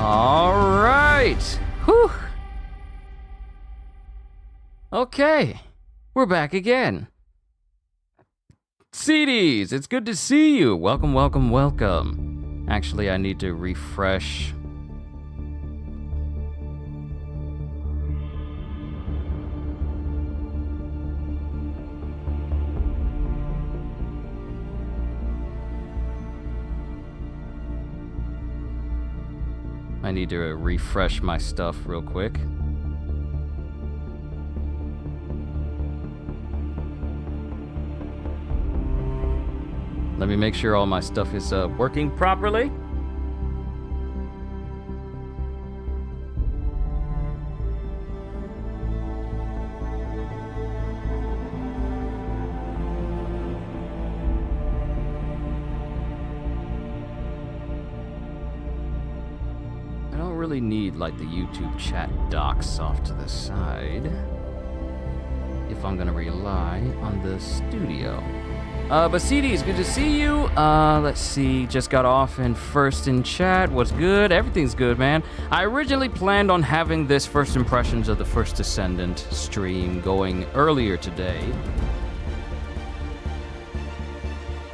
All right. Whew. Okay. We're back again. CDs, it's good to see you. Welcome, welcome, welcome. Actually, I need to refresh. I need to refresh my stuff real quick. Let me make sure all my stuff is working properly. I don't really need like the YouTube chat docs off to the side if I'm gonna rely on the studio. But CDs, good to see you. Let's see, just got off in first in chat. What's good? Everything's good, man. I originally planned on having this first impressions of the first Descendant stream going earlier today.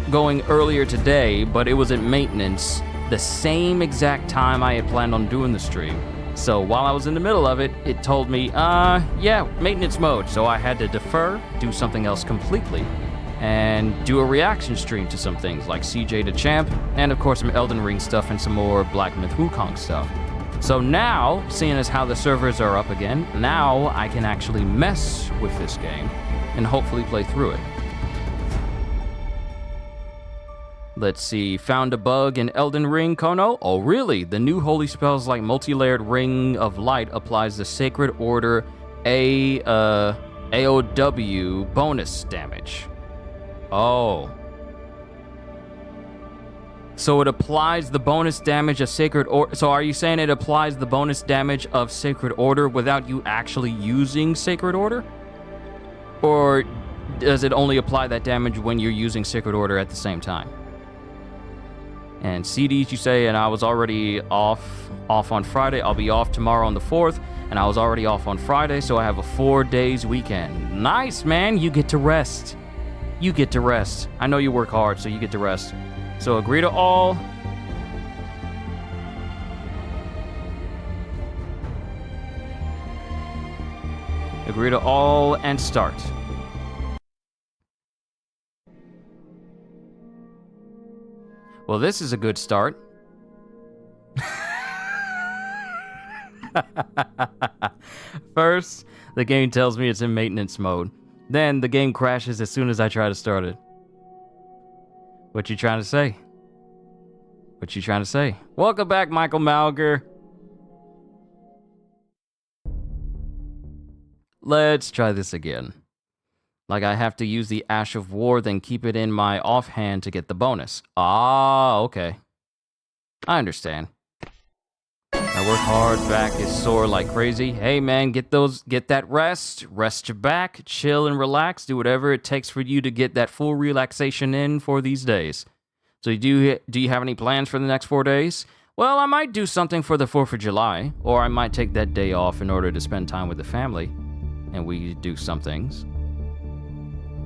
But it was at maintenance the same exact time I had planned on doing the stream. So while I was in the middle of it, it told me, yeah, maintenance mode. So I had to defer, do something else completely, and do a reaction stream to some things like CJ the Champ, and of course some Elden Ring stuff and some more Black Myth Wukong stuff. So now, seeing as how the servers are up again, now I can actually mess with this game and hopefully play through it. Let's see, found a bug in Elden Ring, Kono? Oh really? The new holy spells like multi-layered Ring of Light applies the Sacred Order AOW bonus damage. Oh. So it applies the bonus damage of Sacred Order. So are you saying it applies the bonus damage of Sacred Order without you actually using Sacred Order? Or does it only apply that damage when you're using Sacred Order at the same time? And CDs, you say, and I was already off on Friday. I'll be off tomorrow on the 4th, and I was already off on Friday, so I have a 4 days weekend. Nice, man. You get to rest. You get to rest. I know you work hard, so you get to rest. So agree to all. Agree to all and start. Well, this is a good start. First, the game tells me it's in maintenance mode. Then the game crashes as soon as I try to start it. What you trying to say? What you trying to say? Welcome back, Michael Malger. Let's try this again. Like I have to use the Ash of War, then keep it in my offhand to get the bonus. Ah, okay. I understand. I work hard, back is sore like crazy. Hey man, get that rest your back, chill and relax, do whatever it takes for you to get that full relaxation in for these days. So do you have any plans for the next 4 days? Well, I might do something for the 4th of July, or I might take that day off in order to spend time with the family, and we do some things.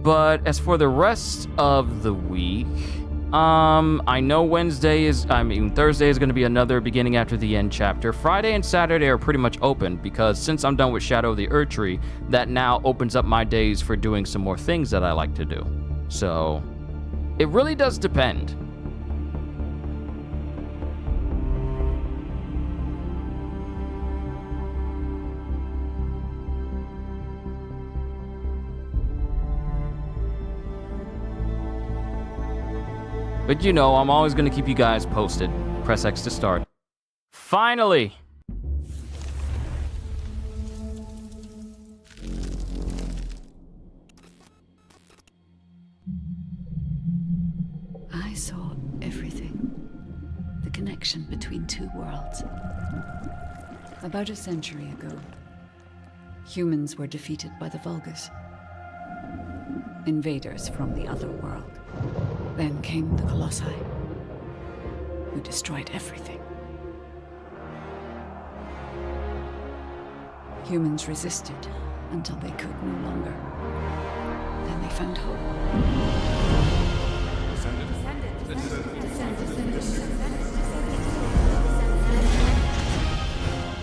But as for the rest of the week, I know Thursday is going to be another beginning after the end chapter. Friday and Saturday are pretty much open because since I'm done with Shadow of the Erdtree, that now opens up my days for doing some more things that I like to do. So, it really does depend. But you know, I'm always going to keep you guys posted. Press X to start. Finally! I saw everything. The connection between two worlds. About a century ago, humans were defeated by the Vulgus. Invaders from the other world. Then came the Colossi, who destroyed everything. Humans resisted until they could no longer. Then they found hope.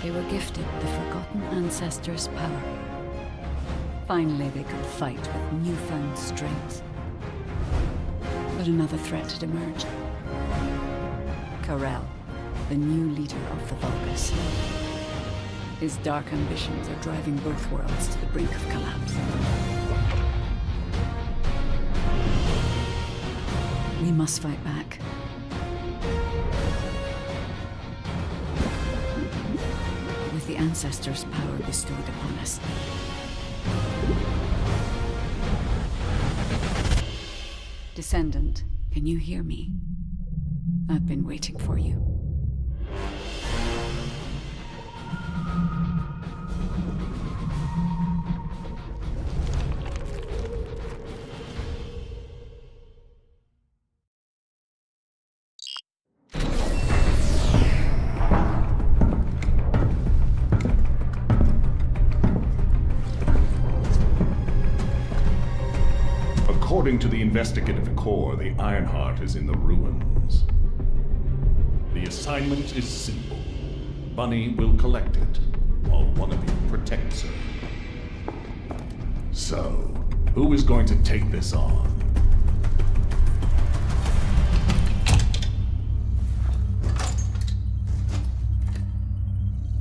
They were gifted the forgotten ancestors' power. Finally, they could fight with newfound strength. But another threat had emerged. Karel, the new leader of the Vulgus. His dark ambitions are driving both worlds to the brink of collapse. We must fight back. With the ancestors' power bestowed upon us. Descendant, can you hear me? I've been waiting for you. According to the investigative corps, the Ironheart is in the ruins. The assignment is simple. Bunny will collect it, while one of you protects her. So, who is going to take this on?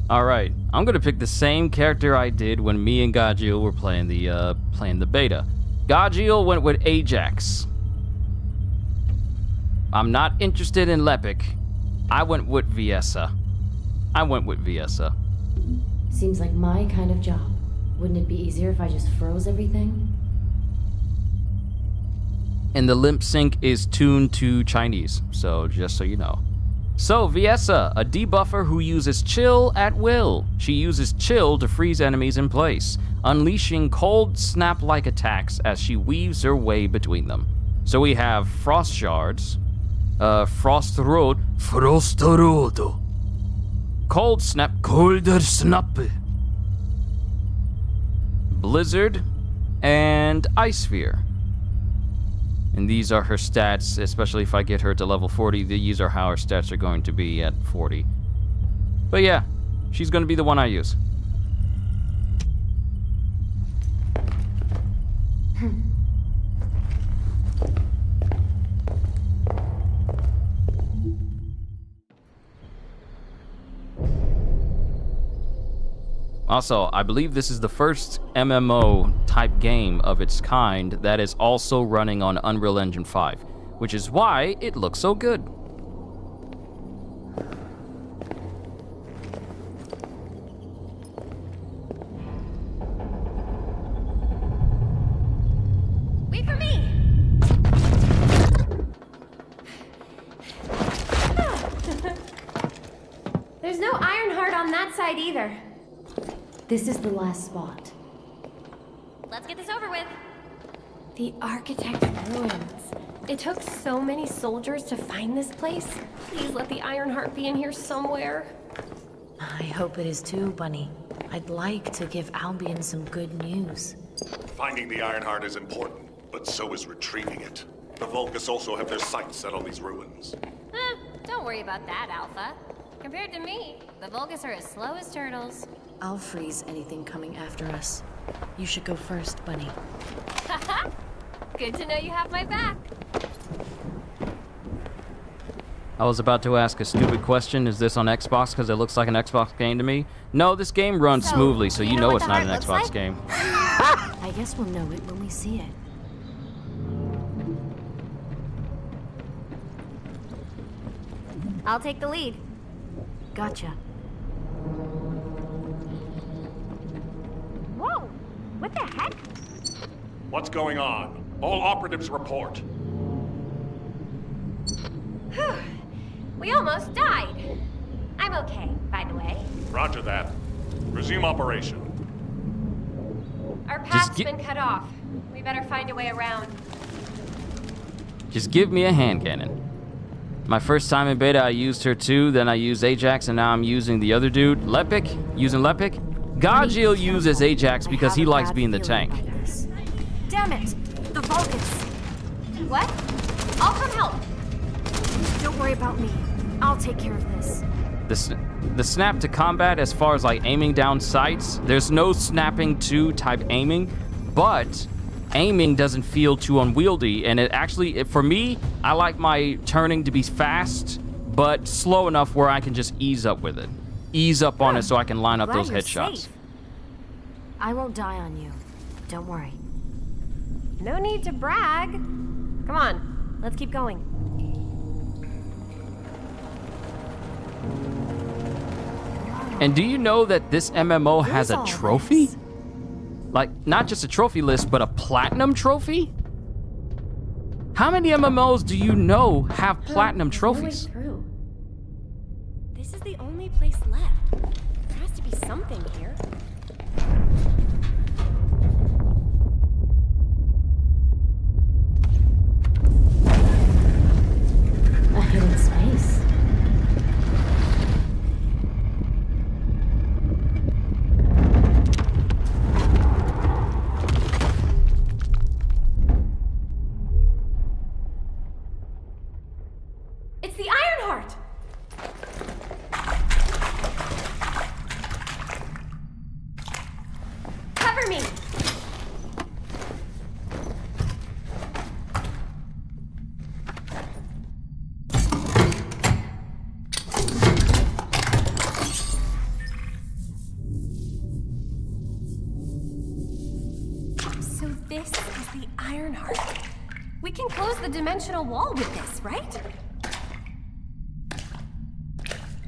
Alright, I'm gonna pick the same character I did when me and Gajiel were playing the beta. Gajiel went with Ajax. I'm not interested in Lepic. I went with Viessa. Seems like my kind of job. Wouldn't it be easier if I just froze everything? And the limp sync is tuned to Chinese, so just so you know. So, Viessa, a debuffer who uses chill at will. She uses chill to freeze enemies in place, unleashing cold snap-like attacks as she weaves her way between them. So we have Frost Shards, Frostrod, Cold Snap, Colder Snap, Blizzard, and Ice Sphere. And these are her stats, especially if I get her to level 40. These are how her stats are going to be at 40. But yeah, she's going to be the one I use. Also, I believe this is the first MMO type game of its kind that is also running on Unreal Engine 5, which is why it looks so good. Wait for me! There's no Ironheart on that side either. This is the last spot. Let's get this over with. The architect ruins. It took so many soldiers to find this place. Please let the Ironheart be in here somewhere. I hope it is too, Bunny. I'd like to give Albion some good news. Finding the Ironheart is important, but so is retrieving it. The Vulgus also have their sights set on these ruins. Don't worry about that, Alpha. Compared to me, the Vulgus are as slow as turtles. I'll freeze anything coming after us. You should go first, Bunny. Haha! Good to know you have my back. I was about to ask a stupid question. Is this on Xbox? Because it looks like an Xbox game to me. No, this game runs So, smoothly, so you you know know what it's the not an heart looks Xbox like? game. I guess we'll know it when we see it. I'll take the lead. Gotcha. Whoa! What the heck? What's going on? All operatives report. We almost died. I'm okay, by the way. Roger that. Resume operation. Our path's gi- been cut off. We better find a way around. Just give me a hand cannon. My first time in beta, I used her too, then I used Ajax, and now I'm using the other dude, Lepic. Using Lepic. Gajil uses Ajax I because have he a likes bad being the feeling tank. about this. Damn it! The Vulcans! What? I'll come help. Don't worry about me. I'll take care of this. The snap to combat, as far as like aiming down sights, there's no snapping to type aiming, but aiming doesn't feel too unwieldy, and it actually, for me, I like my turning to be fast, but slow enough where I can just ease up with it. Ease up on it so I can line up Glad those you're headshots. safe. I won't die on you. Don't worry. No need to brag. Come on, let's keep going. And do you know that this MMO has a all trophy? this? Like, not just a trophy list, but a platinum trophy? How many MMOs do you know have platinum There's no way trophies? through. This is the only place left. There has to be something here. A hidden space. It's the Ironheart! Cover me! So this is the Ironheart. We can close the dimensional wall with this, right?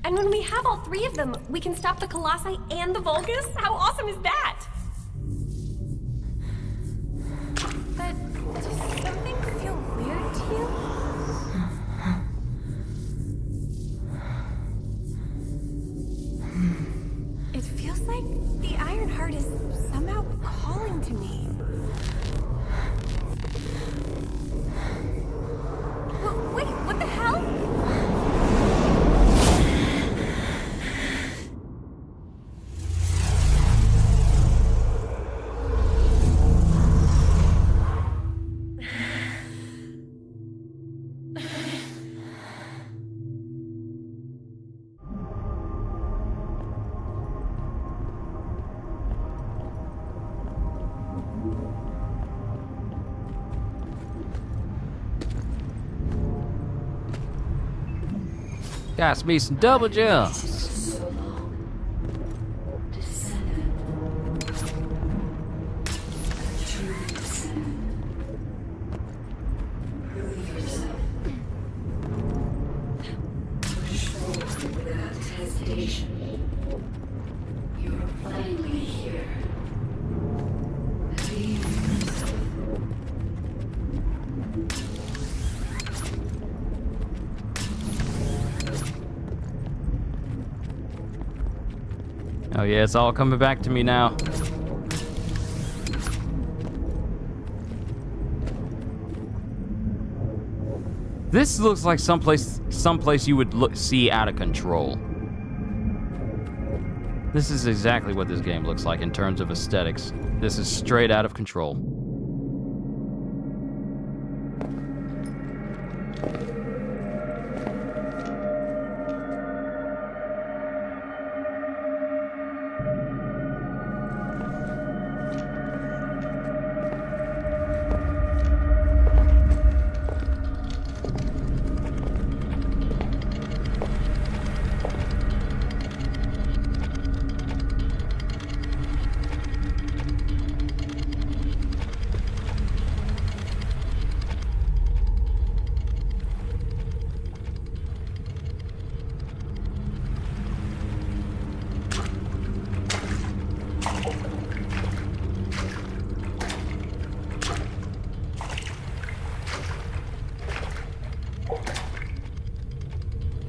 And when we have all three of them, we can stop the Colossi and the Vulgus? How awesome is that? But does something feel weird to you? It feels like the Ironheart is somehow calling to me. Wait, what the hell? Got me some double jumps. So long. Descendant. A true descendant. Prove yourself. Push forward without hesitation. You're finally here. Believe in yourself. Oh yeah, it's all coming back to me now. This looks like someplace you would see out of control. This is exactly what this game looks like in terms of aesthetics. This is straight out of control.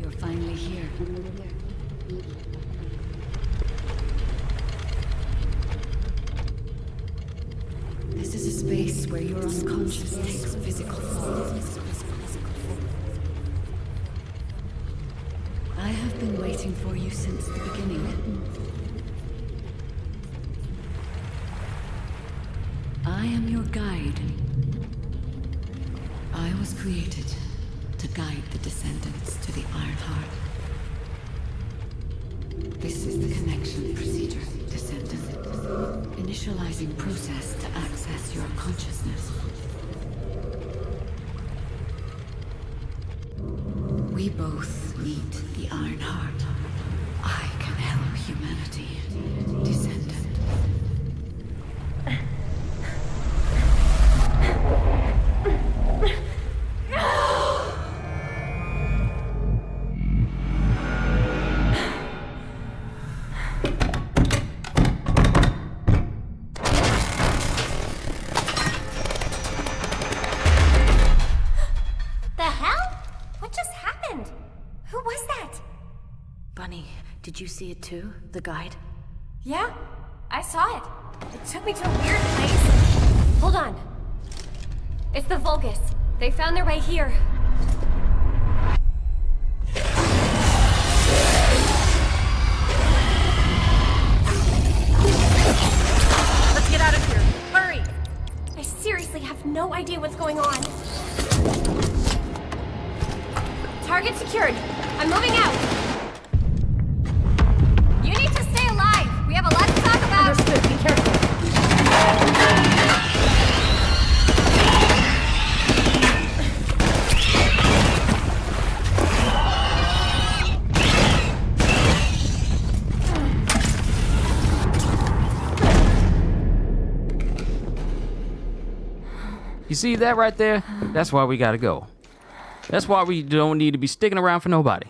You're finally here. This is a space where your unconscious takes physical form. I have been waiting for you since the beginning. am your guide. I was created to guide the Descendants to the Iron Heart. This is the connection procedure, Descendant. Initializing process to access your consciousness. We both need the Iron Heart. I can help humanity, Descendant. The hell? What just happened? Who was that? Bunny, did you see it too? The guide? Yeah, I saw it. It took me to a weird place. Hold on. It's the Vulgus. They found their way here. Let's get out of here. Hurry! I seriously have no idea what's going on. Target secured. I'm moving out. You need to stay alive. We have a lot to talk about. Understood. Be careful. You see that right there? That's why we gotta go. That's why we don't need to be sticking around for nobody.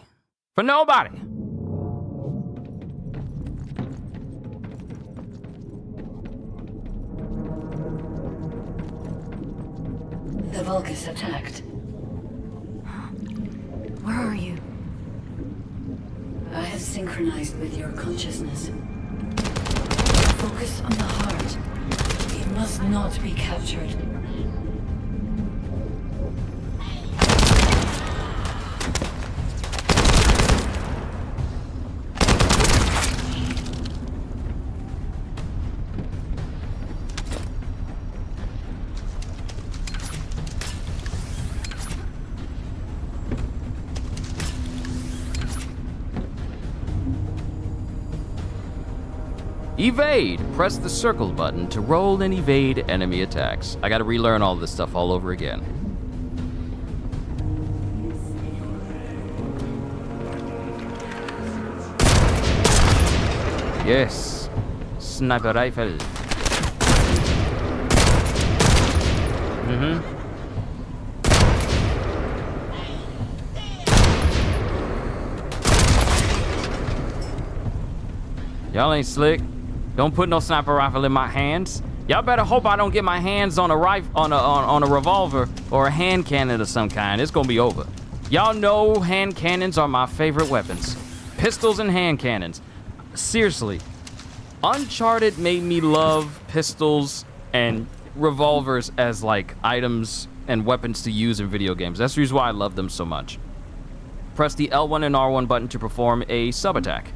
For nobody! The Vulgus attacked. Where are you? I have synchronized with your consciousness. Focus on the heart. It must not be captured. Evade! Press the circle button to roll and evade enemy attacks. I gotta relearn all this stuff all over again. Yes. Sniper rifle. Y'all ain't slick. Don't put no sniper rifle in my hands. Y'all better hope I don't get my hands on a on a revolver or a hand cannon of some kind. It's gonna be over. Y'all know hand cannons are my favorite weapons. Pistols and hand cannons. Seriously, Uncharted made me love pistols and revolvers as like items and weapons to use in video games. That's the reason why I love them so much. Press the L1 and R1 button to perform a sub-attack.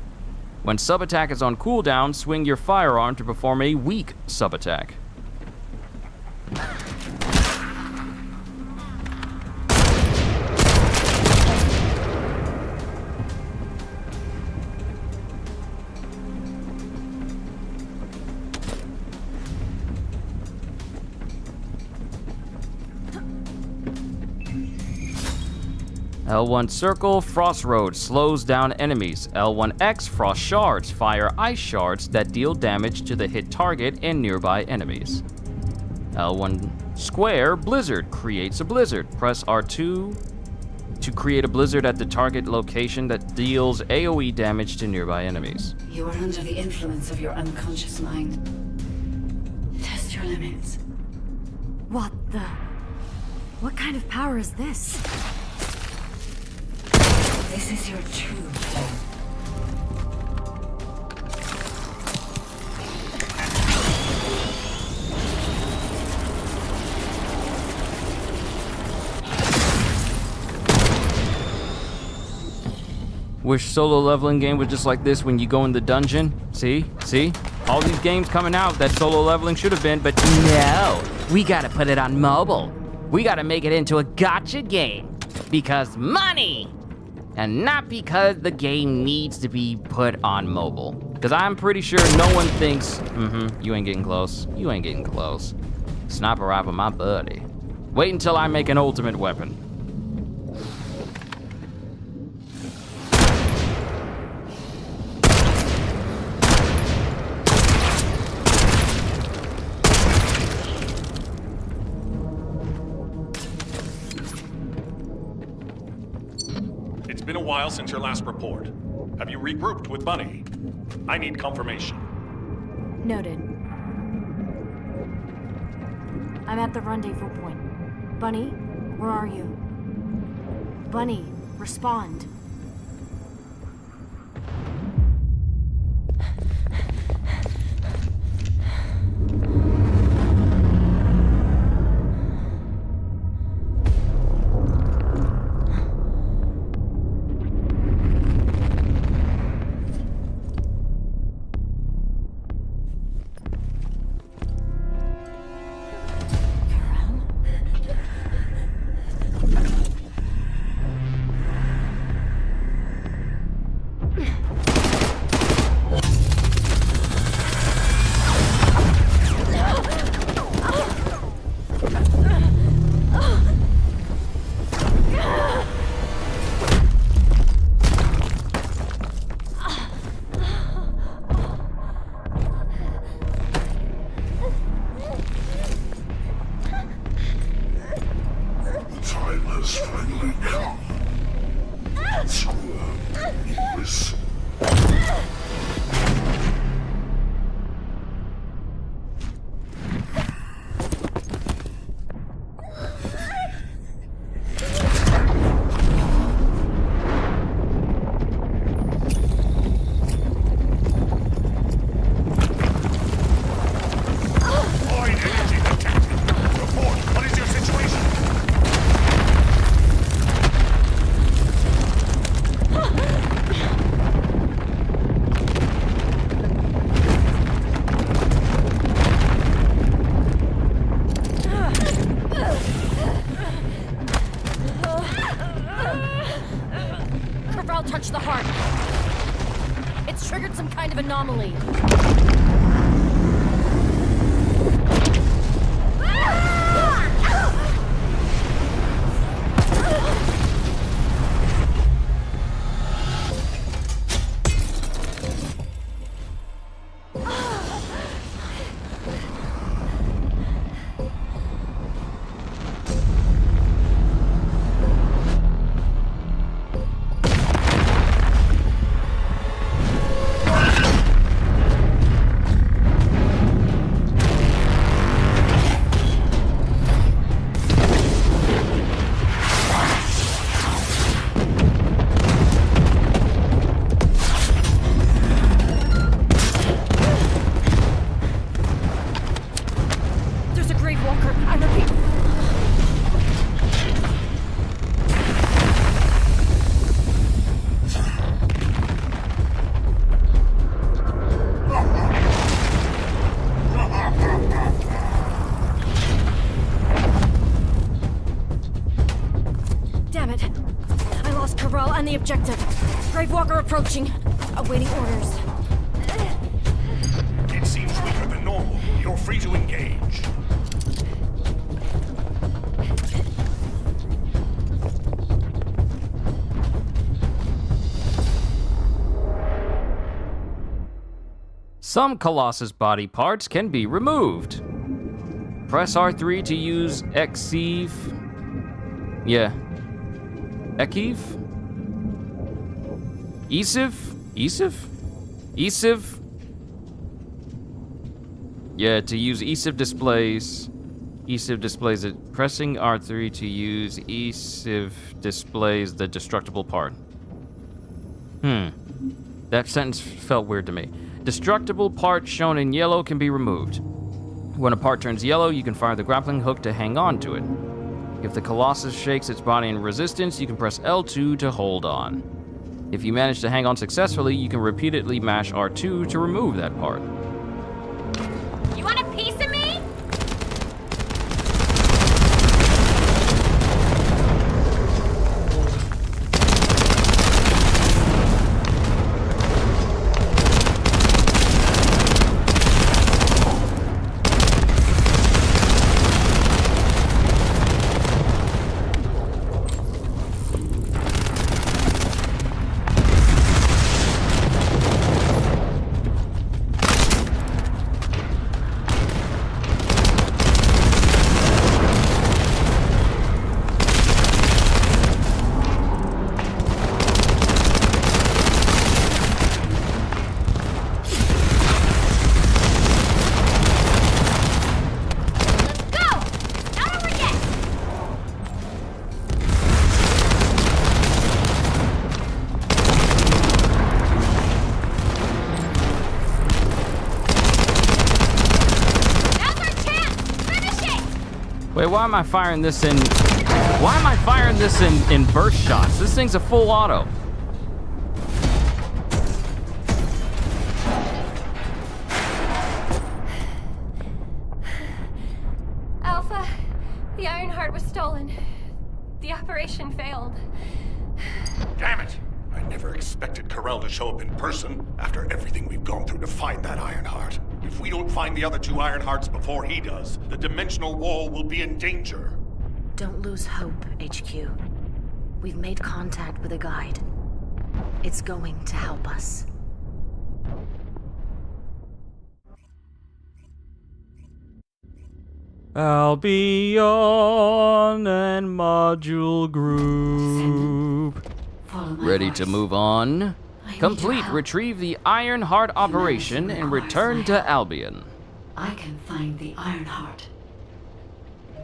When sub-attack is on cooldown, swing your firearm to perform a weak sub-attack. L1 circle, frost road, slows down enemies. L1X, frost shards, fire ice shards that deal damage to the hit target and nearby enemies. L1 square, blizzard, creates a blizzard. Press R2 to create a blizzard at the target location that deals AoE damage to nearby enemies. You are under the influence of your unconscious mind. Test your limits. What the? What kind of power is this? This is your true form. Wish solo leveling game was just like this when you go in the dungeon. See? See? All these games coming out that solo leveling should have been, but no, we gotta put it on mobile. We gotta make it into a gacha game because money, and not because the game needs to be put on mobile. Because I'm pretty sure no one thinks, you ain't getting close. You ain't getting close. Sniper rifle, my buddy. Wait until I make an ultimate weapon. It's been a while since your last report. Have you regrouped with Bunny? I need confirmation. Noted. I'm at the rendezvous point. Bunny, where are you? Bunny, respond. Touch the heart. It's triggered some kind of anomaly. The objective. Gravewalker approaching. Awaiting orders. It seems weaker than normal. You're free to engage. Some Colossus body parts can be removed. Press R3 to use Exive. Yeah. Ekiv? Esive? Yeah, to use Esive displays. Esive displays it. Pressing R3 to use Esive displays the destructible part. That sentence felt weird to me. Destructible part shown in yellow can be removed. When a part turns yellow, you can fire the grappling hook to hang on to it. If the Colossus shakes its body in resistance, you can press L2 to hold on. If you manage to hang on successfully, you can repeatedly mash R2 to remove that part. Wait, why am I firing this in... Why am I firing this in burst shots? This thing's a full auto. Alpha, the Ironheart was stolen. The operation failed. Damn it! I never expected Corell to show up in person after everything we've gone through to find that Ironheart. If we don't find the other two Ironhearts before he does, the dimensional wall will be in danger. Don't lose hope, HQ. We've made contact with a guide. It's going to help us. Albion and Module Group. Follow my Ready voice. to move on? I need Complete. your help. Retrieve the Ironheart operation and return requires to my help. Albion. I can find the Ironheart.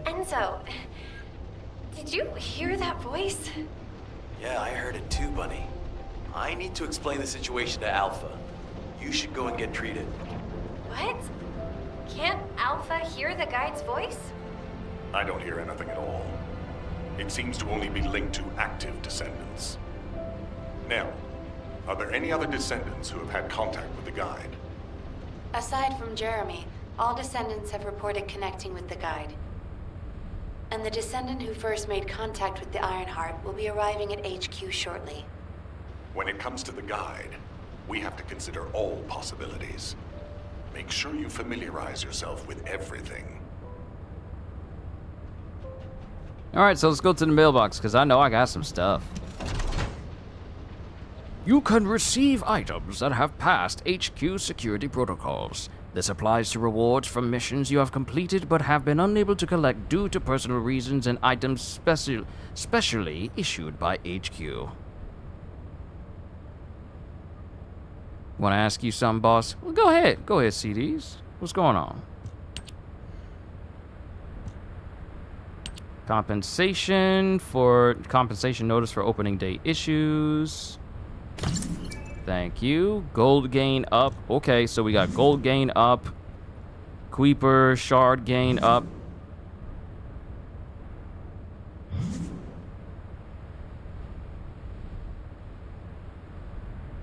Enzo, did you hear that voice? Yeah, I heard it too, Bunny. I need to explain the situation to Alpha. You should go and get treated. What? Can't Alpha hear the guide's voice? I don't hear anything at all. It seems to only be linked to active descendants. Now, are there any other descendants who have had contact with the guide? Aside from Jeremy, all descendants have reported connecting with the guide. And the descendant who first made contact with the Ironheart will be arriving at HQ shortly. When it comes to the guide, we have to consider all possibilities. Make sure you familiarize yourself with everything. Alright, so let's go to the mailbox, because I know I got some stuff. You can receive items that have passed HQ security protocols. This applies to rewards from missions you have completed but have been unable to collect due to personal reasons and items specially issued by HQ. Want to ask you something, boss? Well, go ahead. Go ahead, CDs. What's going on? Compensation notice for opening day issues. Thank you. Gold gain up. Okay, so we got gold gain up. Creeper shard gain up.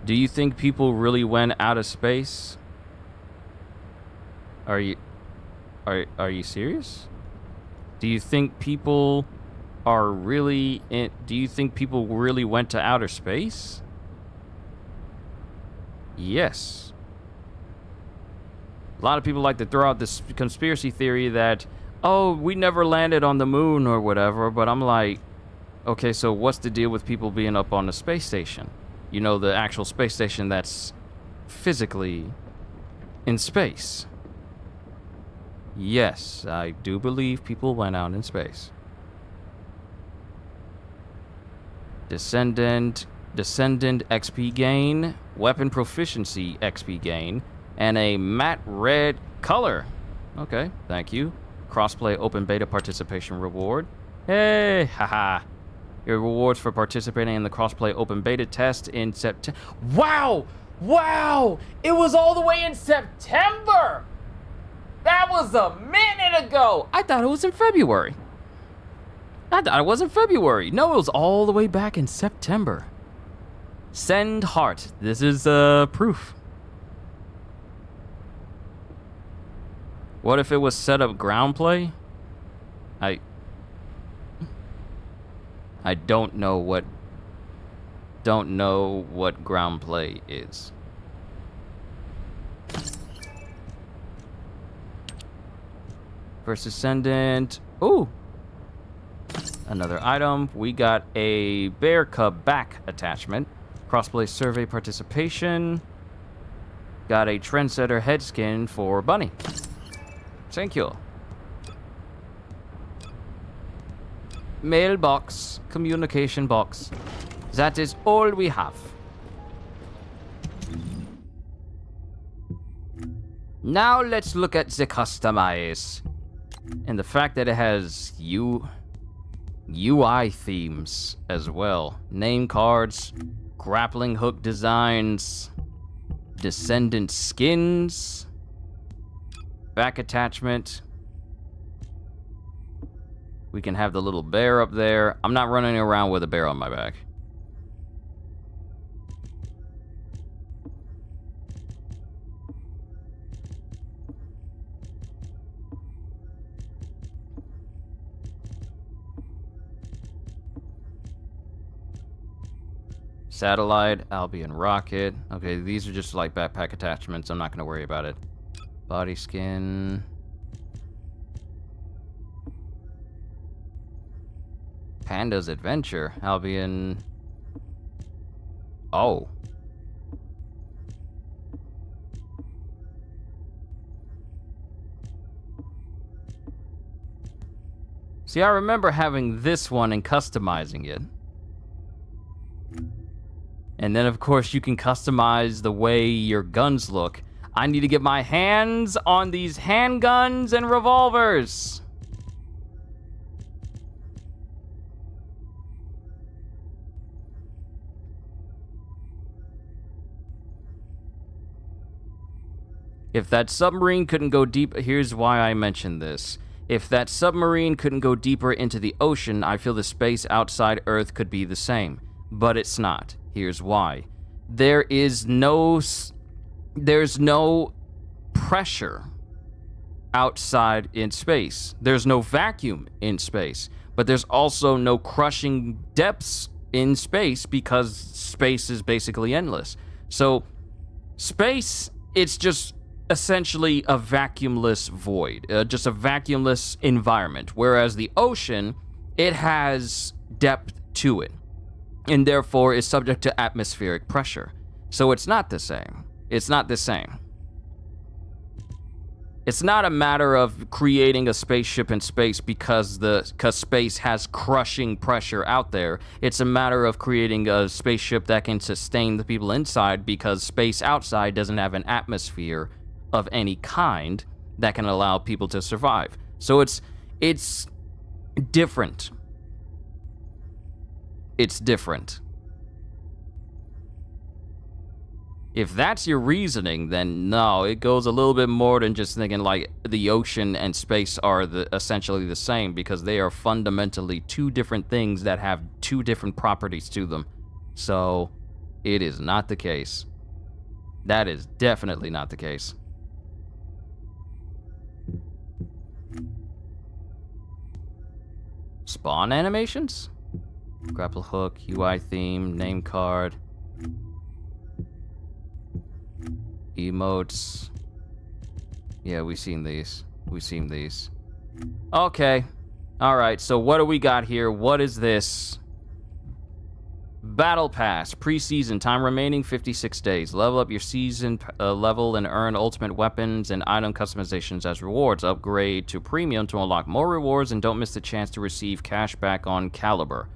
Do you think people really went out of space? Are you serious? Do you think people are really in, do you think people really went to outer space? Yes. A lot of people like to throw out this conspiracy theory that, oh, we never landed on the moon or whatever, but I'm like, okay, so what's the deal with people being up on the space station? You know, the actual space station that's physically in space. Yes, I do believe people went out in space. Descendant XP gain, weapon proficiency XP gain, and a matte red color. Okay, thank you. Crossplay open beta participation reward. Hey, haha. Your rewards for participating in the crossplay open beta test in September. Wow! Wow! It was all the way in September! That was a minute ago! I thought it was in February. I thought it was in February. No, it was all the way back in September. Send heart. This is proof. What if it was set up ground play? I don't know what ground play is. First Descendant. Ooh. Another item. We got a bear cub back attachment. Crossplay survey participation. Got a trendsetter head skin for Bunny. Thank you. Mailbox. Communication box. That is all we have. Now let's look at the customize. And the fact that it has UI themes as well. Name cards, grappling hook designs, descendant skins, back attachment. We can have the little bear up there. I'm not running around with a bear on my back. Satellite, Albion rocket. Okay, these are just like backpack attachments. I'm not going to worry about it. Body skin. Panda's Adventure. Albion. Oh. See, I remember having this one and customizing it. And then, of course, you can customize the way your guns look. I need to get my hands on these handguns and revolvers. If that submarine couldn't go deep, here's why I mentioned this. If that submarine couldn't go deeper into the ocean, I feel the space outside Earth could be the same. But it's not. Here's why. There's no pressure outside in space. There's no vacuum in space. But there's also no crushing depths in space because space is basically endless. So space, it's just essentially a vacuumless void, just a vacuumless environment. Whereas the ocean, it has depth to it, and therefore is subject to atmospheric pressure. So it's not the same. It's not the same. It's not a matter of creating a spaceship in space because space has crushing pressure out there. It's a matter of creating a spaceship that can sustain the people inside because space outside doesn't have an atmosphere of any kind that can allow people to survive. So it's different. It's different. If that's your reasoning, then no, it goes a little bit more than just thinking like the ocean and space are essentially the same, because they are fundamentally two different things that have two different properties to them. So it is not the case. That is definitely not the case. Spawn animations? Grapple hook, UI theme, name card. Emotes. Yeah, we've seen these. We've seen these. Okay. Alright, so what do we got here? What is this? Battle Pass. Pre-season. Time remaining 56 days. Level up your season level and earn ultimate weapons and item customizations as rewards. Upgrade to premium to unlock more rewards and don't miss the chance to receive cash back on Caliber.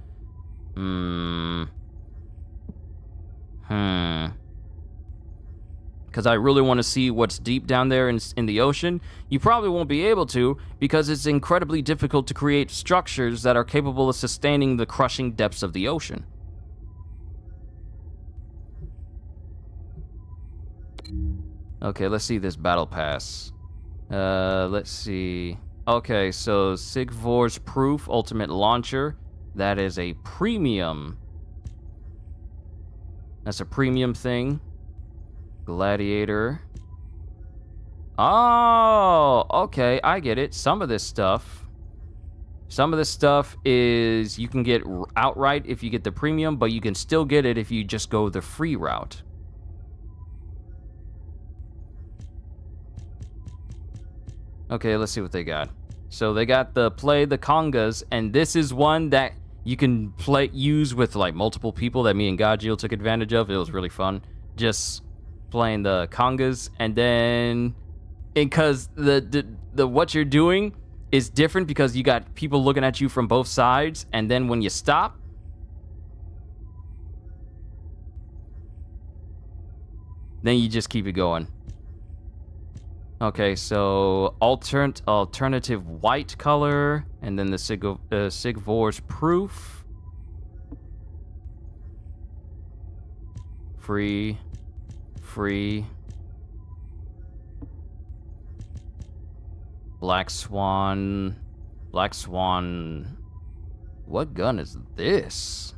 Because I really want to see what's deep down there in the ocean. You probably won't be able to, because it's incredibly difficult to create structures that are capable of sustaining the crushing depths of the ocean. Okay, let's see this battle pass. Let's see. Okay, so Sigvor's Proof Ultimate Launcher. That is a premium. That's a premium thing. Gladiator. Oh, okay, I get it. Some of this stuff is you can get outright if you get the premium, but you can still get it if you just go the free route. Okay, let's see what they got. So they got the play the congas, and this is one that you can use with like multiple people that me and Gajil took advantage of. It was really fun. Just playing the congas, and then because the what you're doing is different because you got people looking at you from both sides, and then when you stop, then you just keep it going. Okay, so alternative white color, and then the Sigvor's Proof. Free. Black Swan. Black Swan. What gun is this?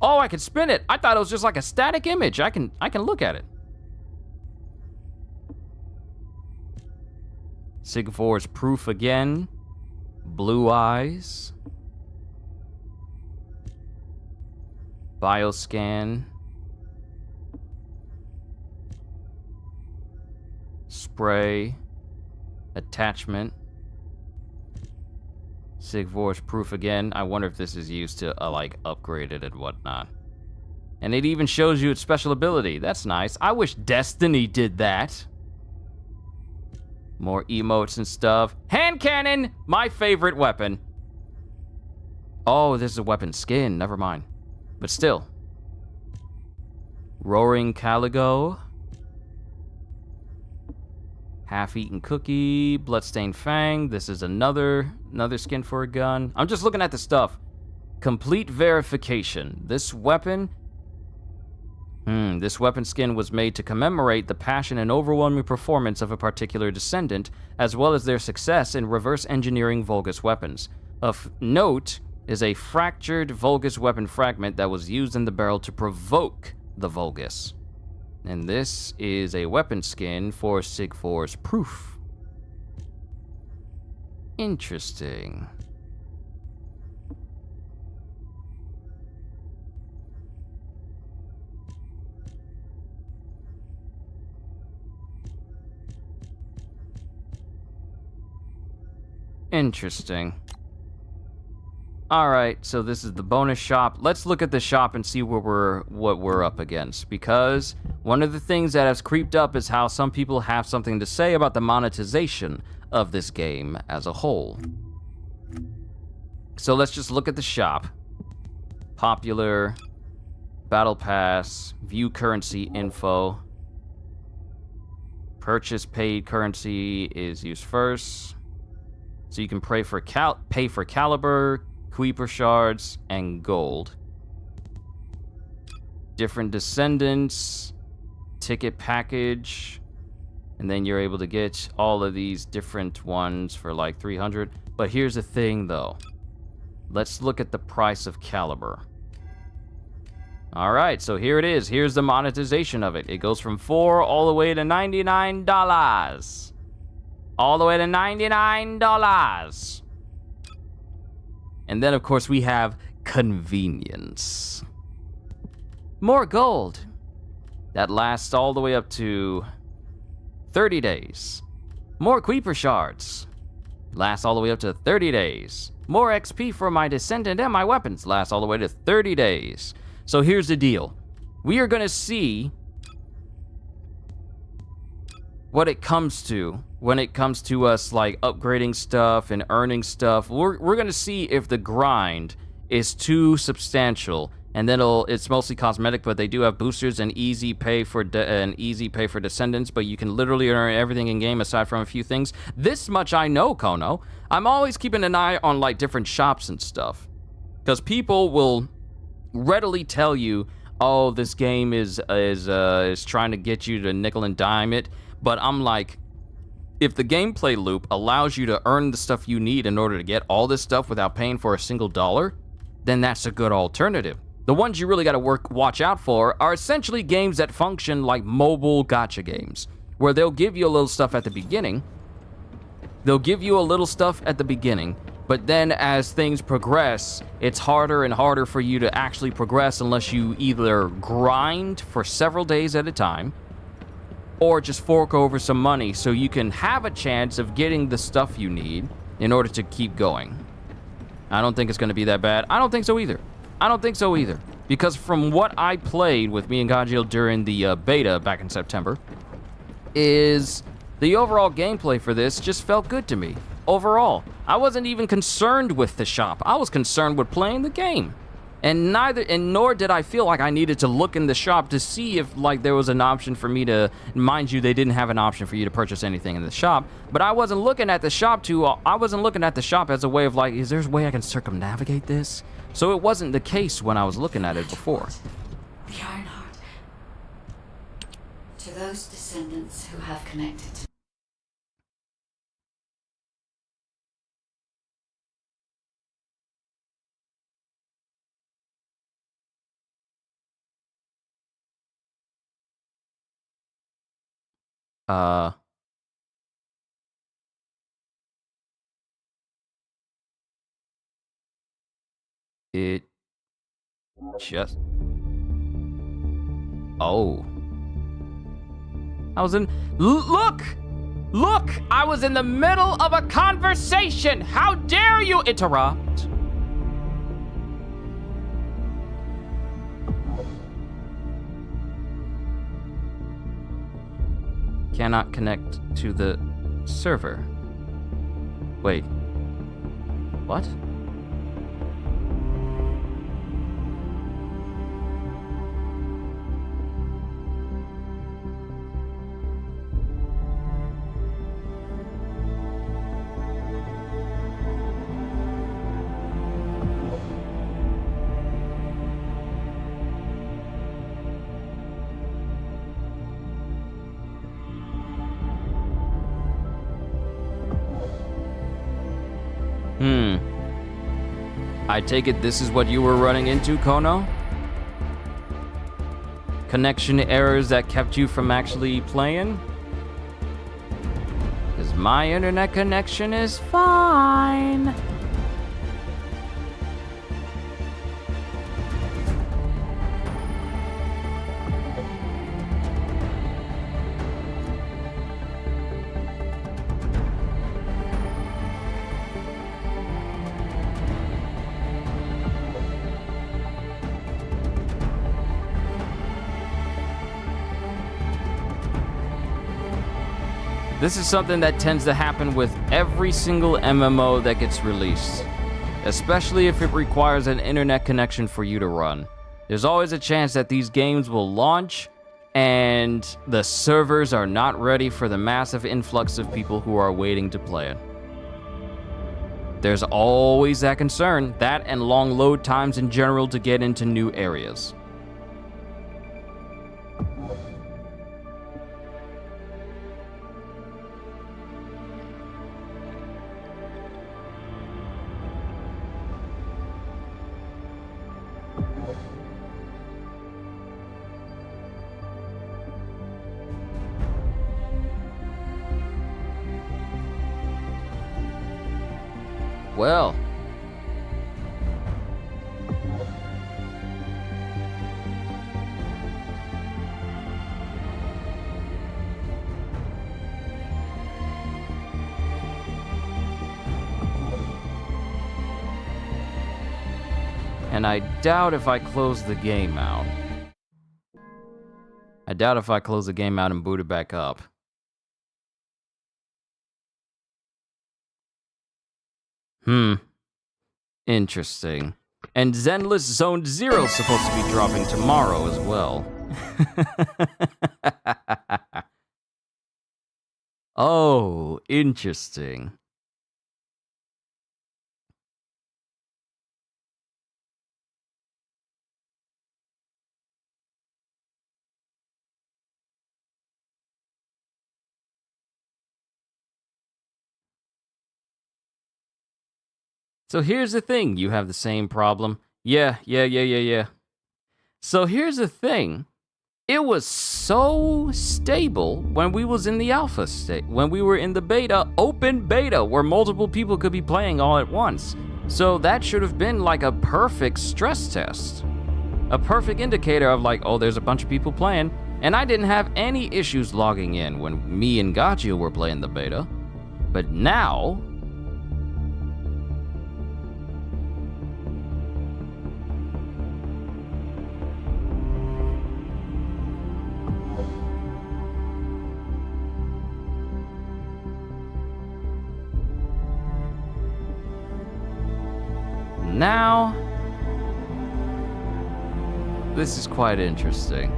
Oh, I can spin it. I thought it was just like a static image. I can look at it. Sig-For's proof again. Blue eyes. Bioscan. Spray. Attachment. Sig-For's proof again. I wonder if this is used to, like, upgrade it and whatnot. And it even shows you its special ability. That's nice. I wish Destiny did that. More emotes and stuff. Hand cannon! My favorite weapon. Oh, this is a weapon skin. Never mind. But still. Roaring Caligo. Half-eaten cookie. Bloodstained Fang. This is another skin for a gun. I'm just looking at the stuff. Complete verification. This weapon... This weapon skin was made to commemorate the passion and overwhelming performance of a particular descendant, as well as their success in reverse engineering Vulgus weapons. Of note is a fractured Vulgus weapon fragment that was used in the barrel to provoke the Vulgus. And this is a weapon skin for Sig-For's proof. Interesting. Interesting. Alright, so this is the bonus shop. Let's look at the shop and see what we're up against. Because one of the things that has creeped up is how some people have something to say about the monetization of this game as a whole. So let's just look at the shop. Popular, Battle Pass, view currency info. Purchase paid currency is used first. So you can pay for caliber, Creeper shards, and gold. Different descendants, ticket package, and then you're able to get all of these different ones for like 300. But here's the thing though. Let's look at the price of caliber. Alright, so here it is. Here's the monetization of it. It goes from $4 all the way to $99. All the way to $99. And then, of course, we have convenience. More gold. That lasts all the way up to 30 days. More Creeper shards. Lasts all the way up to 30 days. More XP for my Descendant and my weapons. Lasts all the way to 30 days. So here's the deal. We are going to see what it comes to when it comes to us like upgrading stuff and earning stuff. We're gonna see if the grind is too substantial, and then it's mostly cosmetic, but they do have boosters and easy pay for Descendants, but you can literally earn everything in game aside from a few things. This much I know, Kono. I'm always keeping an eye on like different shops and stuff, because people will readily tell you, oh, this game is trying to get you to nickel and dime it. But I'm like, if the gameplay loop allows you to earn the stuff you need in order to get all this stuff without paying for a single dollar, then that's a good alternative. The ones you really got to watch out for are essentially games that function like mobile gacha games, where they'll give you a little stuff at the beginning. But then as things progress, it's harder and harder for you to actually progress unless you either grind for several days at a time, or just fork over some money so you can have a chance of getting the stuff you need in order to keep going. I don't think it's going to be that bad. I don't think so either. Because from what I played with me and Gajil during the beta back in September, is the overall gameplay for this just felt good to me. Overall, I wasn't even concerned with the shop. I was concerned with playing the game. And nor did I feel like I needed to look in the shop to see if like there was an option for me to, mind you, they didn't have an option for you to purchase anything in the shop, but I wasn't looking at the shop as a way of like, is there a way I can circumnavigate this? So it wasn't the case when I was looking at it before. The Ironheart. To those descendants who have connected It just... Oh. I was in... Look! Look! I was in the middle of a conversation! How dare you interrupt? Cannot connect to the server. Wait. What? I take it this is what you were running into, Kono? Connection errors that kept you from actually playing? Because my internet connection is fine. This is something that tends to happen with every single MMO that gets released, especially if it requires an internet connection for you to run. There's always a chance that these games will launch and the servers are not ready for the massive influx of people who are waiting to play it. There's always that concern, that and long load times in general to get into new areas. Well, and I doubt if I close the game out. I doubt if I close the game out and boot it back up. Interesting. And Zenless Zone Zero is supposed to be dropping tomorrow as well. Oh, interesting. So here's the thing, you have the same problem. Yeah. So here's the thing. It was so stable when we was in the alpha state, when we were in the beta, open beta, where multiple people could be playing all at once. So that should have been like a perfect stress test. A perfect indicator of like, oh, there's a bunch of people playing. And I didn't have any issues logging in when me and Gachio were playing the beta. But now... Now, this is quite interesting.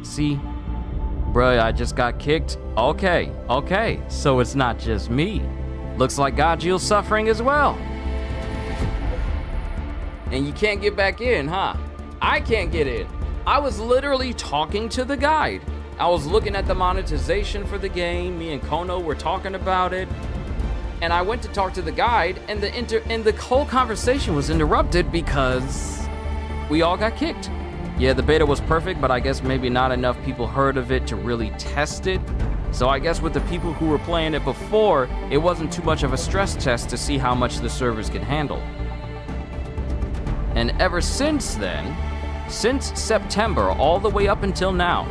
See, bruh, I just got kicked. Okay, so it's not just me. Looks like Gachio's suffering as well. And you can't get back in, huh? I can't get in. I was literally talking to the guide. I was looking at the monetization for the game. Me and Kono were talking about it. And I went to talk to the guide, and the whole conversation was interrupted because we all got kicked. Yeah, the beta was perfect, but I guess maybe not enough people heard of it to really test it. So I guess with the people who were playing it before, it wasn't too much of a stress test to see how much the servers can handle. And ever since then, since September, all the way up until now,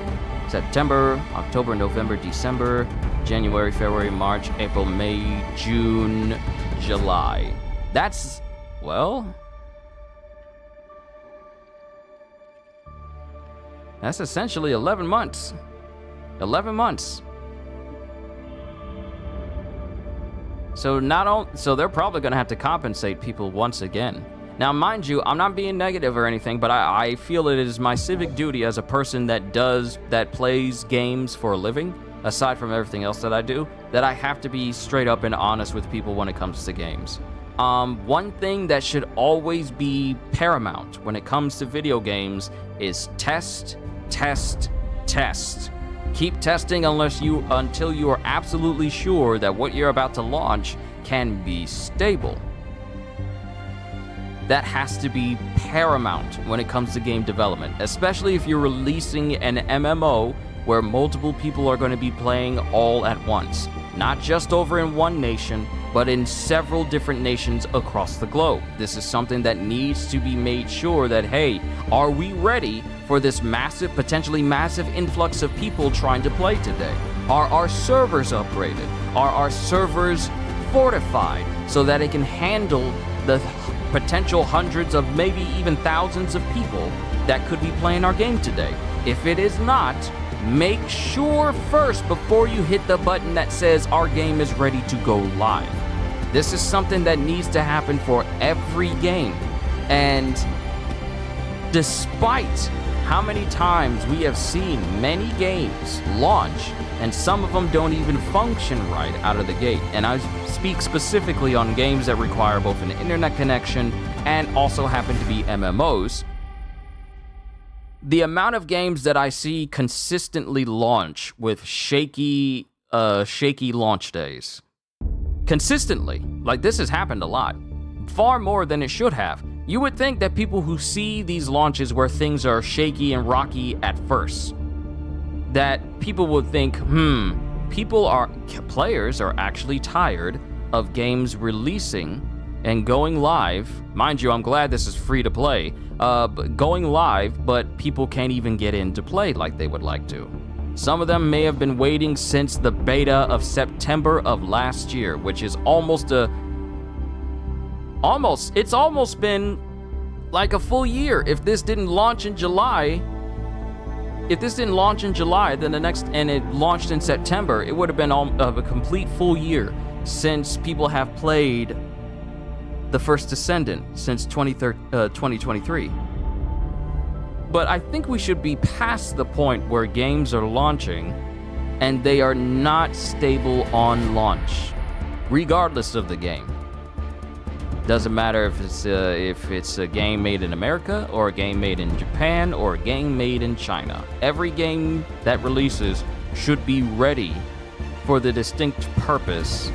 September, October, November, December, January, February, March, April, May, June, July. That's, well, that's essentially 11 months. 11 months. So so they're probably going to have to compensate people once again. Now, mind you, I'm not being negative or anything, but I feel it is my civic duty as a person that plays games for a living, aside from everything else that I do, that I have to be straight up and honest with people when it comes to games. One thing that should always be paramount when it comes to video games is test, test, test. Keep testing until you are absolutely sure that what you're about to launch can be stable. That has to be paramount when it comes to game development, especially if you're releasing an MMO where multiple people are going to be playing all at once. Not just over in one nation, but in several different nations across the globe. This is something that needs to be made sure that, hey, are we ready for this massive, potentially massive influx of people trying to play today? Are our servers upgraded? Are our servers fortified so that it can handle the potential hundreds of maybe even thousands of people that could be playing our game today? If it is not, make sure first before you hit the button that says our game is ready to go live. This is something that needs to happen for every game. And despite how many times we have seen many games launch and some of them don't even function right out of the gate, and I speak specifically on games that require both an internet connection and also happen to be MMOs, the amount of games that I see consistently launch with shaky launch days. Consistently. Like, this has happened a lot. Far more than it should have. You would think that people who see these launches where things are shaky and rocky at first, that people would think, players are actually tired of games releasing and going live. Mind you, I'm glad this is free to play, going live, but people can't even get in to play like they would like to. Some of them may have been waiting since the beta of September of last year, which is it's almost been like a full year. If this didn't launch in July, then and it launched in September, it would have been a complete full year since people have played the first Descendant since 2023. But I think we should be past the point where games are launching and they are not stable on launch, regardless of the game. Doesn't matter if it's a game made in America or a game made in Japan or a game made in China. Every game that releases should be ready for the distinct purpose,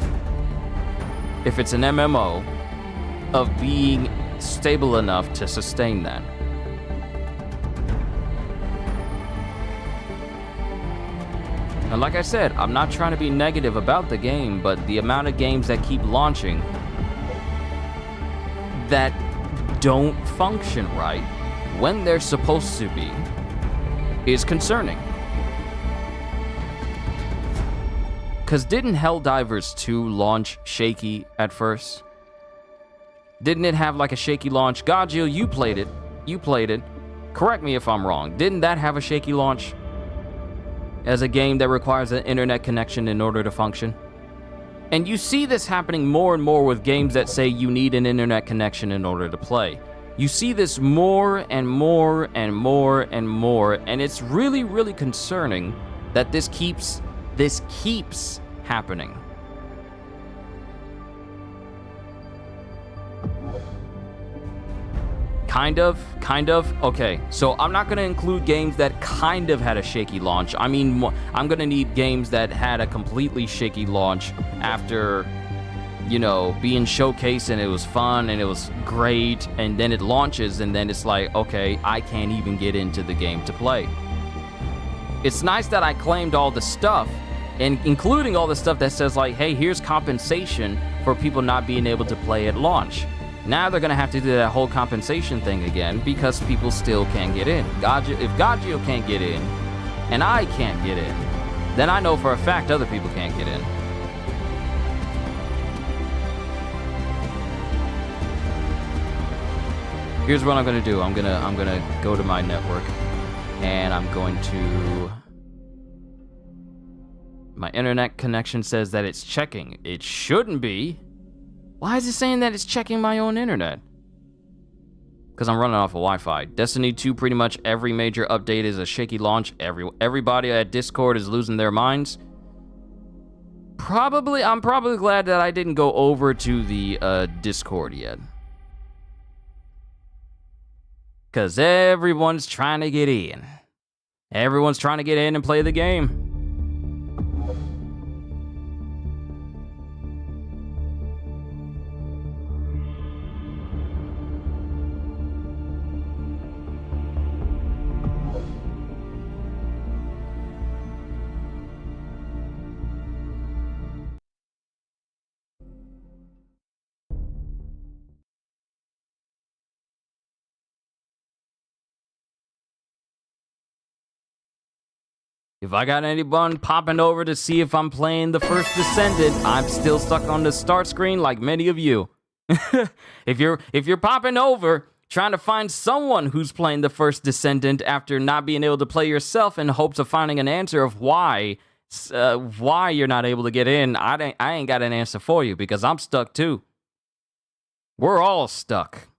if it's an MMO, of being stable enough to sustain that. And like I said, I'm not trying to be negative about the game, but the amount of games that keep launching that don't function right when they're supposed to be is concerning. Because didn't Helldivers 2 launch shaky at first? Didn't it have like a shaky launch? Godjill, you played it. Correct me if I'm wrong. Didn't that have a shaky launch? As a game that requires an internet connection in order to function? And you see this happening more and more with games that say you need an internet connection in order to play. You see this more and more and more and more, and it's really, really concerning that this keeps happening. Kind of. Okay, so I'm not going to include games that kind of had a shaky launch. I mean, I'm going to need games that had a completely shaky launch after you know, being showcased and it was fun and it was great, and then it launches and then it's like, okay, I can't even get into the game to play. It's nice that I claimed all the stuff, and including all the stuff that says like, hey, here's compensation for people not being able to play at launch. Now they're gonna have to do that whole compensation thing again because people still can't get in. If Gagio can't get in, and I can't get in, then I know for a fact other people can't get in. Here's what I'm gonna do. I'm gonna go to my network, and I'm going to. My internet connection says that it's checking. It shouldn't be. Why is it saying that it's checking my own internet? Because I'm running off of Wi-Fi. Destiny 2, pretty much every major update is a shaky launch. Everybody at Discord is losing their minds. I'm probably glad that I didn't go over to the Discord yet. Because everyone's trying to get in. Everyone's trying to get in and play the game. If I got anyone popping over to see if I'm playing the first Descendant, I'm still stuck on the start screen like many of you. If you're popping over trying to find someone who's playing the first Descendant after not being able to play yourself in hopes of finding an answer of why you're not able to get in, I ain't got an answer for you because I'm stuck too. We're all stuck.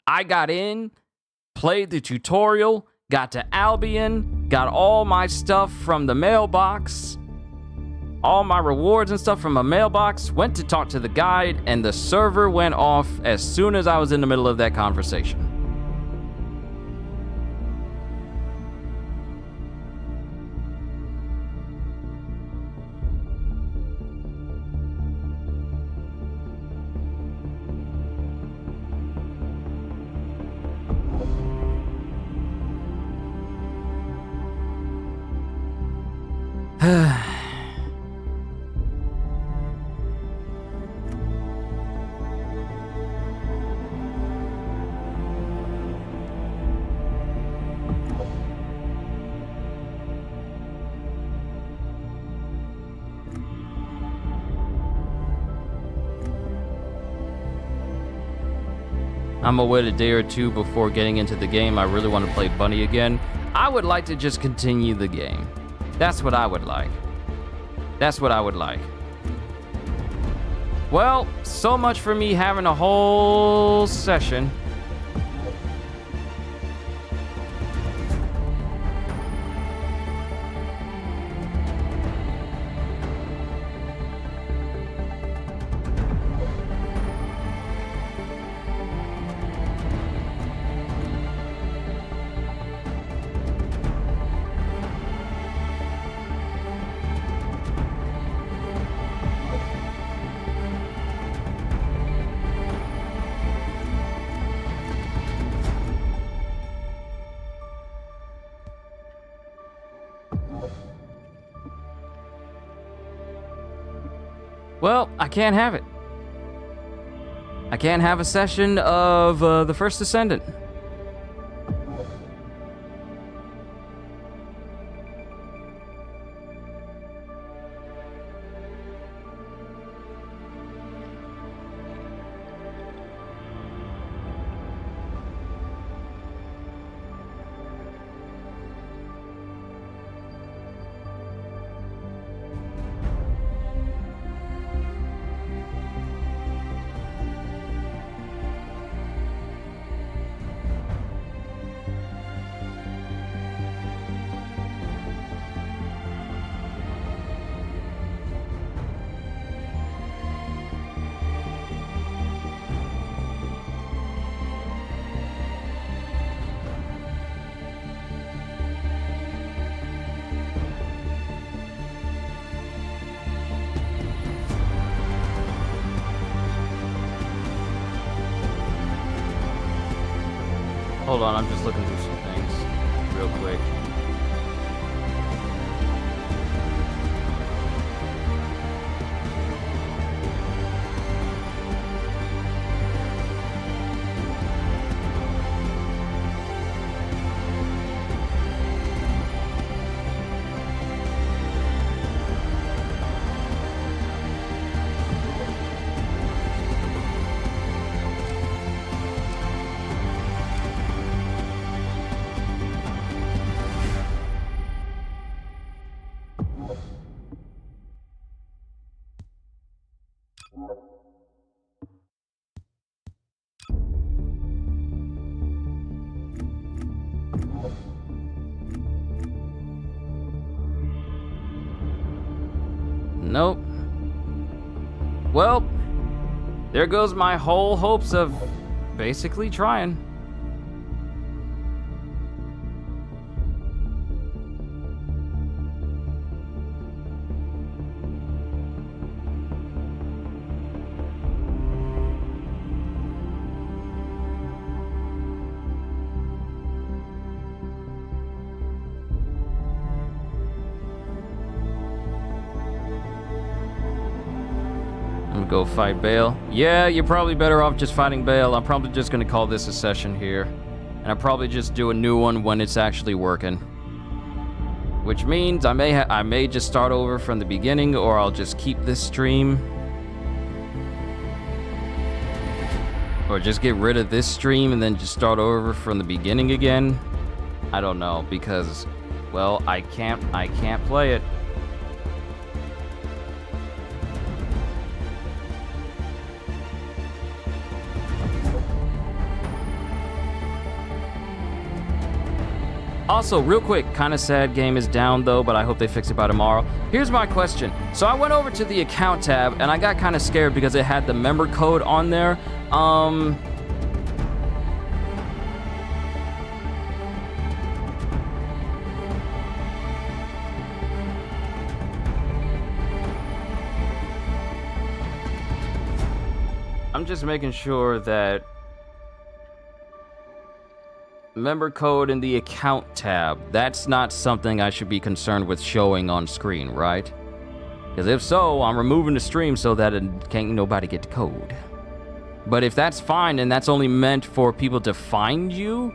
I got in, played the tutorial, got to Albion, got all my stuff from the mailbox, all my rewards and stuff from a mailbox, went to talk to the guide, and the server went off as soon as I was in the middle of that conversation. I'm gonna wait a day or two before getting into the game. I really want to play Bunny again. I would like to just continue the game. That's what I would like. That's what I would like. Well, so much for me having a whole session. Well, I can't have it. I can't have a session of the first Descendant. Hold on, I'm just looking through some things real quick. Nope. Well, there goes my whole hopes of basically trying. Go fight Bale. Yeah, you're probably better off just fighting Bale. I'm probably just gonna call this a session here. And I'll probably just do a new one when it's actually working. Which means I may just start over from the beginning, or I'll just keep this stream. Or just get rid of this stream and then just start over from the beginning again. I don't know, because, well, I can't play it. Also, real quick, kind of sad game is down though, but I hope they fix it by tomorrow. Here's my question. So I went over to the account tab and I got kind of scared because it had the member code on there. I'm just making sure that member code in the account tab, that's not something I should be concerned with showing on screen, right? Because if so, I'm removing the stream so that it can't nobody get the code. But if that's fine and that's only meant for people to find you,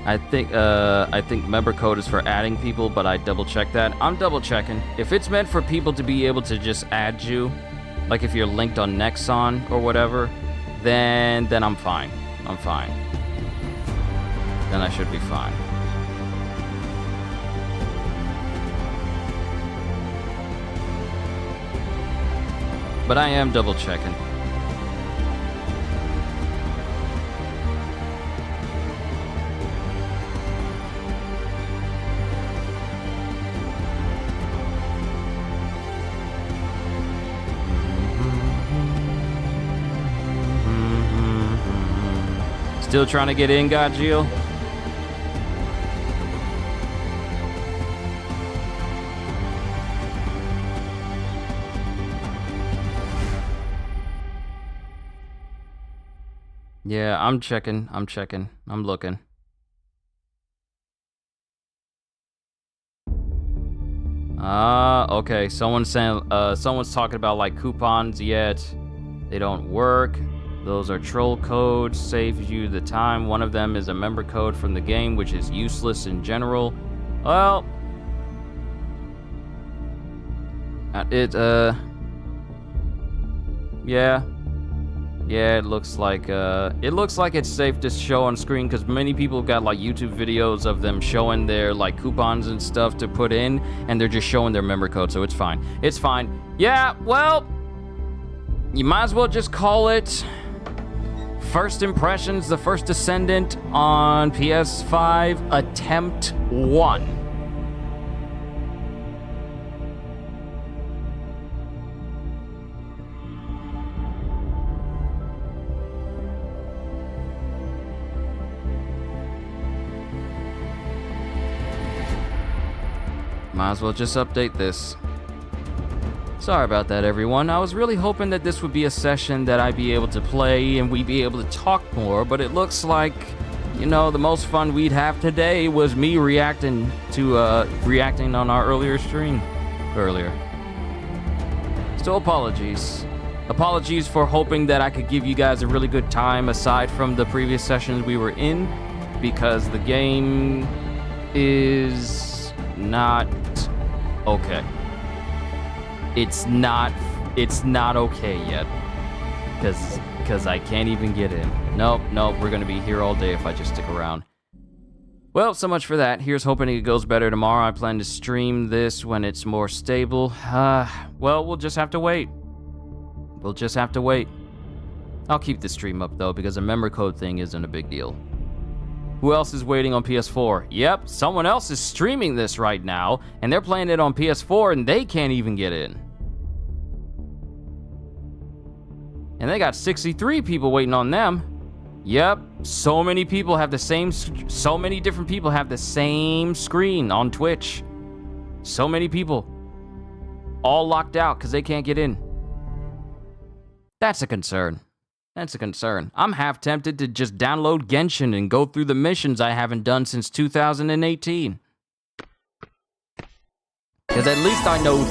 I think member code is for adding people, but I double check that. I'm double checking. If it's meant for people to be able to just add you, like if you're linked on Nexon or whatever, then I'm fine. I'm fine. Then I should be fine. But I am double checking. Still trying to get in, Godjiel? Yeah, I'm checking. I'm looking. Okay. Someone's talking about like coupons yet. They don't work. Those are troll codes, saves you the time. One of them is a member code from the game, which is useless in general. Well, yeah, it looks like it's safe to show on screen because many people have got like YouTube videos of them showing their like coupons and stuff to put in, and they're just showing their member code, so it's fine. It's fine. Yeah, well, you might as well just call it First Impressions, The First Descendant on PS5, Attempt 1. Might as well just update this. Sorry about that, everyone. I was really hoping that this would be a session that I'd be able to play and we'd be able to talk more, but it looks like, you know, the most fun we'd have today was me reacting on our earlier stream. Still apologies. Apologies for hoping that I could give you guys a really good time aside from the previous sessions we were in, because the game is not okay. It's not okay yet. Cause I can't even get in. Nope, we're gonna be here all day if I just stick around. Well, so much for that. Here's hoping it goes better tomorrow. I plan to stream this when it's more stable. Well, we'll just have to wait. I'll keep the stream up though, because a memory code thing isn't a big deal. Who else is waiting on PS4? Yep, someone else is streaming this right now, and they're playing it on PS4, and they can't even get in. And they got 63 people waiting on them. Yep, so many different people have the same screen on Twitch. So many people. All locked out because they can't get in. That's a concern. I'm half tempted to just download Genshin and go through the missions I haven't done since 2018. Because at least I know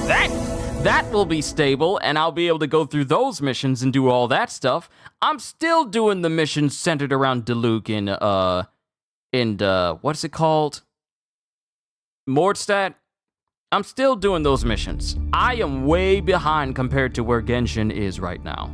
that will be stable, and I'll be able to go through those missions and do all that stuff. I'm still doing the missions centered around Diluc in what's it called? Mordstadt. I'm still doing those missions. I am way behind compared to where Genshin is right now.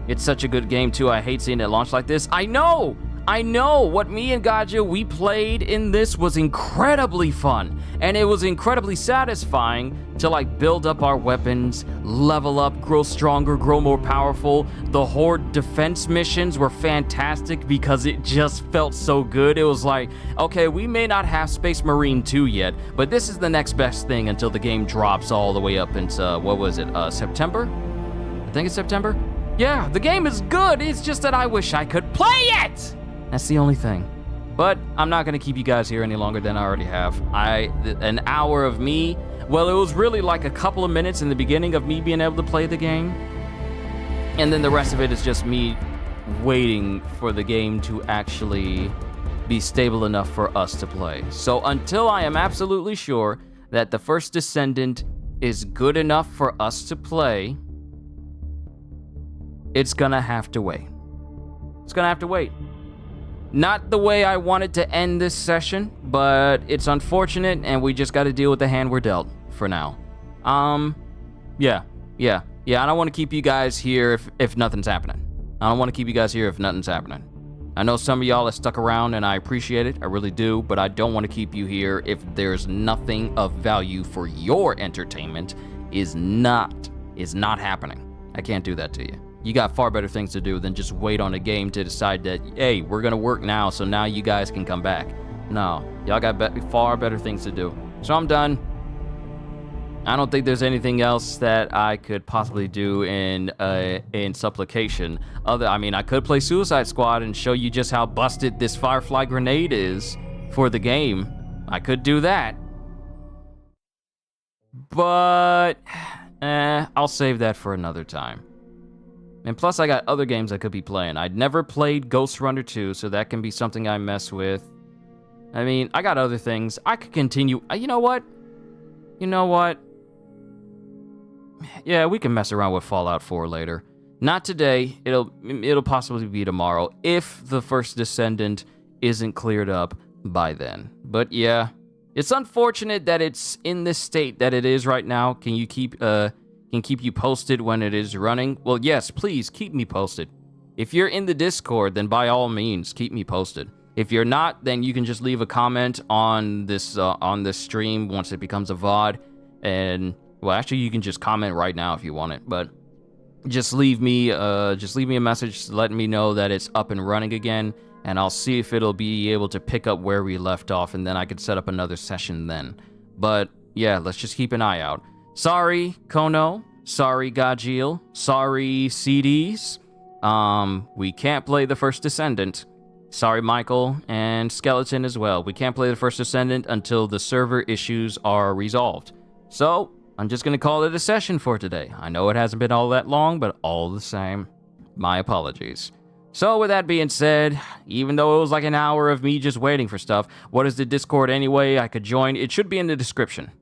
It's such a good game, too. I hate seeing it launch like this. I know! What me and Gaja, we played in this was incredibly fun. And it was incredibly satisfying to, like, build up our weapons, level up, grow stronger, grow more powerful. The Horde defense missions were fantastic because it just felt so good. It was like, okay, we may not have Space Marine 2 yet, but this is the next best thing until the game drops all the way up into, what was it, September? I think it's September? Yeah, the game is good, it's just that I wish I could play it! That's the only thing. But I'm not gonna keep you guys here any longer than I already have. An hour of me, well, it was really like a couple of minutes in the beginning of me being able to play the game. And then the rest of it is just me waiting for the game to actually be stable enough for us to play. So until I am absolutely sure that the First Descendant is good enough for us to play, it's gonna have to wait. Not the way I wanted to end this session, but it's unfortunate, and we just gotta deal with the hand we're dealt for now. Yeah. I don't want to keep you guys here if nothing's happening. I know some of y'all are stuck around, and I appreciate it. I really do, but I don't want to keep you here if there's nothing of value for your entertainment is not happening. I can't do that to you. You got far better things to do than just wait on a game to decide that, hey, we're gonna work now, so now you guys can come back. No, y'all got far better things to do. So I'm done. I don't think there's anything else that I could possibly do in supplication. I could play Suicide Squad and show you just how busted this Firefly grenade is for the game. I could do that. But, I'll save that for another time. And plus, I got other games I could be playing. I'd never played Ghost Runner 2, so that can be something I mess with. I got other things. I could continue. You know what? Yeah, we can mess around with Fallout 4 later. Not today. It'll possibly be tomorrow if the First Descendant isn't cleared up by then. But yeah, it's unfortunate that it's in this state that it is right now. Can you keep you posted when it is running? Well, yes, please keep me posted. If you're in the Discord, then by all means, keep me posted. If you're not, then you can just leave a comment on this stream once it becomes a VOD. And, well, actually, you can just comment right now if you want it. But just leave me a message letting me know that it's up and running again. And I'll see if it'll be able to pick up where we left off. And then I could set up another session then. But, yeah, let's just keep an eye out. Sorry, Kono. Sorry, Gajeel. Sorry, CDs. We can't play the first Descendant. Sorry, Michael and Skeleton as well. We can't play the first Descendant until the server issues are resolved. So, I'm just gonna call it a session for today. I know it hasn't been all that long, but all the same, my apologies. So, with that being said, even though it was like an hour of me just waiting for stuff, what is the Discord anyway? I could join. It should be in the description.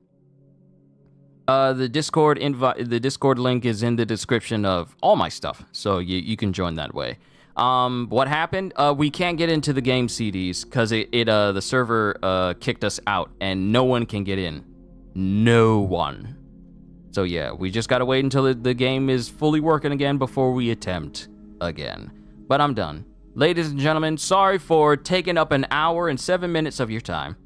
The Discord link is in the description of all my stuff, so you can join that way. What happened? We can't get into the game CDs because the server kicked us out and no one can get in. No one. So yeah, we just gotta wait until the game is fully working again before we attempt again. But I'm done. Ladies and gentlemen, sorry for taking up an hour and 7 minutes of your time.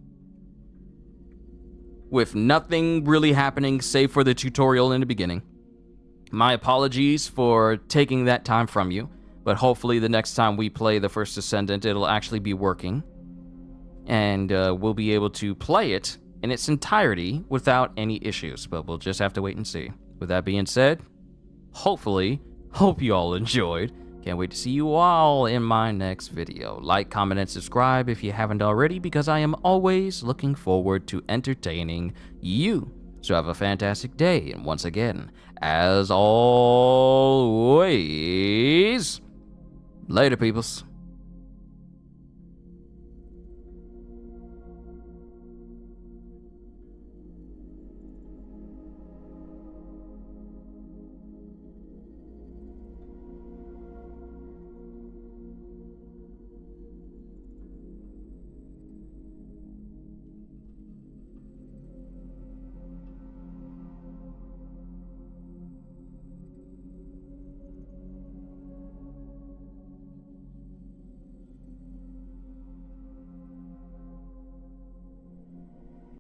With nothing really happening save for the tutorial in the beginning. My apologies for taking that time from you. But hopefully the next time we play the first Descendant, it'll actually be working. And we'll be able to play it in its entirety without any issues. But we'll just have to wait and see. With that being said, hope you all enjoyed. Can't wait to see you all in my next video. Like, comment, and subscribe if you haven't already, because I am always looking forward to entertaining you. So have a fantastic day, and once again, as always, later, peoples.